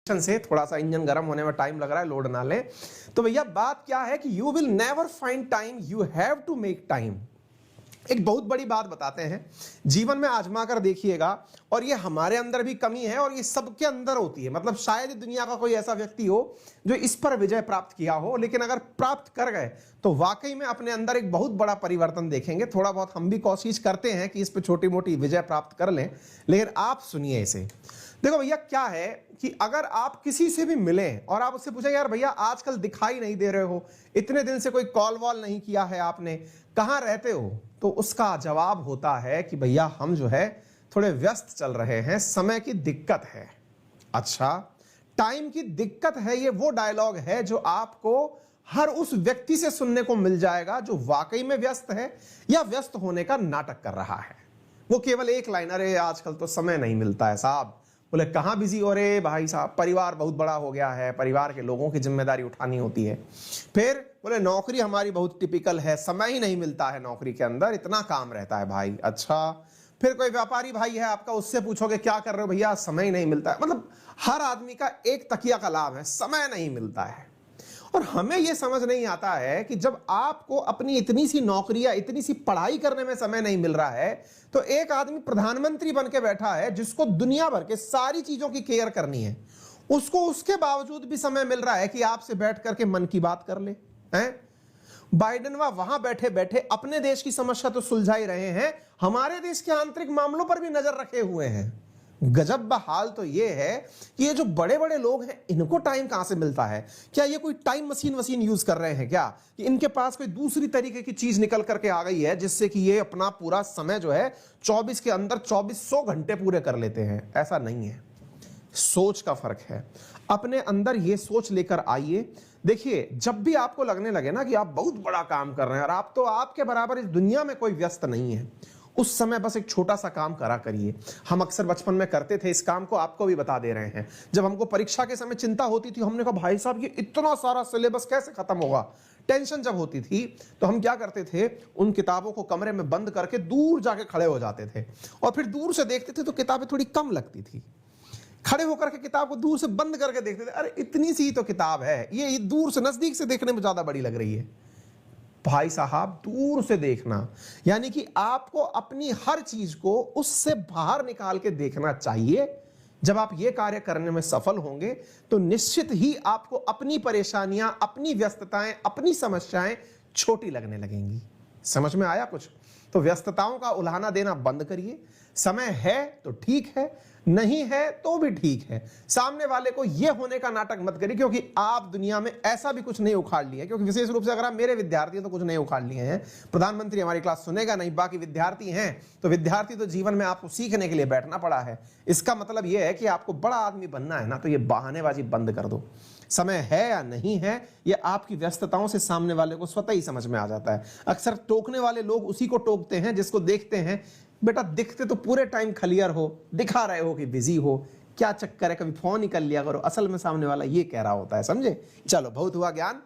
से थोड़ा सा इंजन गर्म होने में टाइम लग रहा है, लोड ना ले। तो भैया बात क्या है कि you will never find time, you have to make time. एक बहुत बड़ी बात बताते हैं, जीवन में आजमा कर देखिएगा, और ये हमारे अंदर भी कमी है और ये सबके अंदर होती है। मतलब शायद दुनिया का कोई ऐसा व्यक्ति हो जो इस पर विजय प्राप्त किया हो, लेकिन अगर प्राप्त कर गए तो वाकई में अपने अंदर एक बहुत बड़ा परिवर्तन देखेंगे। थोड़ा बहुत हम भी कोशिश करते हैं कि इस पर छोटी मोटी विजय प्राप्त कर लें, लेकिन आप सुनिए इसे। देखो भैया क्या है कि अगर आप किसी से भी मिलें और आप उससे पूछें यार भैया आजकल दिखाई नहीं दे रहे हो, इतने दिन से कोई कॉल वॉल नहीं किया है आपने, कहां रहते हो, तो उसका जवाब होता है कि भैया हम जो है थोड़े व्यस्त चल रहे हैं, समय की दिक्कत है। अच्छा, टाइम की दिक्कत है, ये वो डायलॉग है जो आपको हर उस व्यक्ति से सुनने को मिल जाएगा जो वाकई में व्यस्त है या व्यस्त होने का नाटक कर रहा है। वो केवल एक लाइनर है, आजकल तो समय नहीं मिलता है साहब। बोले कहां बिजी हो रहे भाई साहब, परिवार बहुत बड़ा हो गया है, परिवार के लोगों की जिम्मेदारी उठानी होती है। फिर बोले नौकरी हमारी बहुत टिपिकल है, समय ही नहीं मिलता है नौकरी के अंदर, इतना काम रहता है भाई। अच्छा, फिर कोई व्यापारी भाई है आपका, उससे पूछोगे क्या कर रहे हो भैया, समय ही नहीं मिलता है। मतलब हर आदमी का एक तकिया का लाभ है, समय नहीं मिलता है। और हमें यह समझ नहीं आता है कि जब आपको अपनी इतनी सी नौकरी या इतनी सी पढ़ाई करने में समय नहीं मिल रहा है, तो एक आदमी प्रधानमंत्री बन के बैठा है जिसको दुनिया भर के सारी चीजों की केयर करनी है, उसको उसके बावजूद भी समय मिल रहा है कि आपसे बैठ करके मन की बात कर ले हैं। बाइडेन वहां बैठे बैठे अपने देश की समस्या तो सुलझा ही रहे हैं, हमारे देश के आंतरिक मामलों पर भी नजर रखे हुए हैं। गजब हाल तो ये है कि ये जो बड़े बड़े लोग हैं इनको टाइम कहां से मिलता है? क्या ये कोई टाइम मशीन यूज कर रहे हैं क्या, कि इनके पास कोई दूसरी तरीके की चीज निकल करके आ गई है जिससे कि ये अपना पूरा समय जो है 24 के अंदर 2400 घंटे पूरे कर लेते हैं? ऐसा नहीं है, सोच का फर्क है। अपने अंदर ये सोच लेकर आइए। देखिए जब भी आपको लगने लगे ना कि आप बहुत बड़ा काम कर रहे हैं और आप तो आपके बराबर इस दुनिया में कोई व्यस्त नहीं है, उस समय बस एक छोटा सा काम करा करिए। हम अक्सर बचपन में करते थे इस काम को, आपको भी बता दे रहे हैं। जब हमको परीक्षा के समय चिंता होती थी, हमने कहा भाई साहब ये इतना सारा सिलेबस कैसे खत्म होगा, टेंशन जब होती थी तो हम क्या करते थे, उन किताबों को कमरे में बंद करके दूर जाके खड़े हो जाते थे और फिर दूर से देखते थे तो किताबें थोड़ी कम लगती थी। खड़े होकर के किताब को दूर से बंद करके देखते थे, अरे इतनी सी तो किताब है, ये दूर से नजदीक से देखने में ज्यादा बड़ी लग रही है। भाई साहब दूर से देखना, यानी कि आपको अपनी हर चीज को उससे बाहर निकाल के देखना चाहिए। जब आप ये कार्य करने में सफल होंगे तो निश्चित ही आपको अपनी परेशानियां, अपनी व्यस्तताएं, अपनी समस्याएं छोटी लगने लगेंगी। समझ में आया कुछ? तो व्यस्तताओं का उल्हाना देना बंद करिए। समय है तो ठीक है, नहीं है तो भी ठीक है। सामने वाले को यह होने का नाटक मत करिए क्योंकि आप दुनिया में ऐसा भी कुछ नहीं उखाड़ लिए, क्योंकि विशेष रूप से अगर आप मेरे विद्यार्थी हैं तो कुछ नहीं उखाड़ लिए हैं। प्रधानमंत्री हमारी क्लास सुनेगा नहीं, बाकी विद्यार्थी हैं तो विद्यार्थी तो जीवन में आपको सीखने के लिए बैठना पड़ा है। इसका मतलब यह है कि आपको बड़ा आदमी बनना है ना, तो ये बहानेबाजी बंद कर दो। समय है या नहीं है ये आपकी व्यस्तताओं से सामने वाले को स्वतः ही समझ में आ जाता है। अक्सर टोकने वाले लोग उसी को टोकते हैं जिसको देखते हैं बेटा दिखते तो पूरे टाइम क्लियर हो, दिखा रहे हो कि बिजी हो, क्या चक्कर है, कभी फोन ही कर लिया करो। असल में सामने वाला ये कह रहा होता है, समझे? चलो बहुत हुआ ज्ञान,